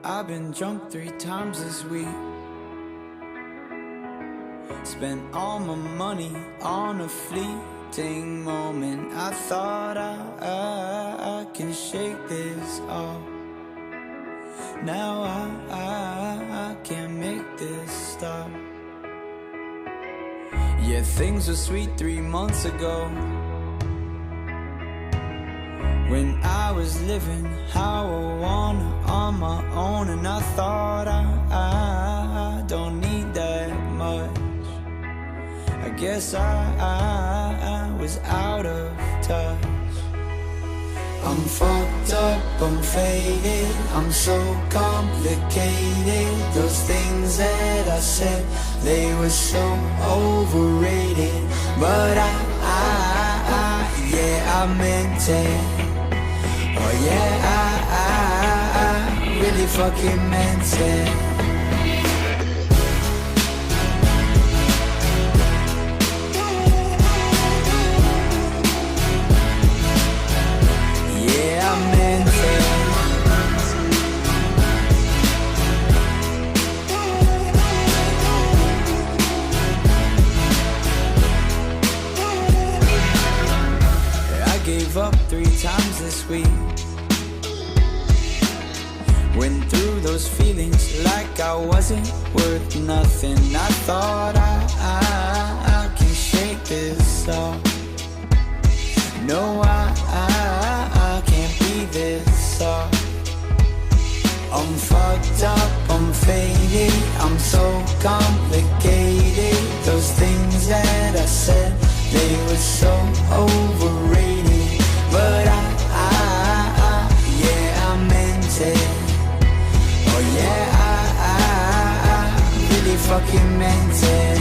I've been drunk 3 times this week. Spent all my money on a fleeting moment. I thought I can shake this off. Now I can't make this stop. Yeah, things were sweet 3 months ago, when I was living how I wanna on my own. And I thought I don't need that much. I guess I was out of touch. I'm fucked up, I'm faded, I'm so complicated. Those things that I said, they were so overrated. But yeah, I meant it. Oh yeah, I really fucking meant it. Yeah, I meant it. I gave up 3 times this week. Went through those feelings like I wasn't worth nothing. I thought I can shake this off. No, I can't be this soft. I'm fucked up, I'm faded, I'm so complicated. Those things that I said, they were so overrated. But yeah, I meant it. Oh yeah, I really fucking meant it.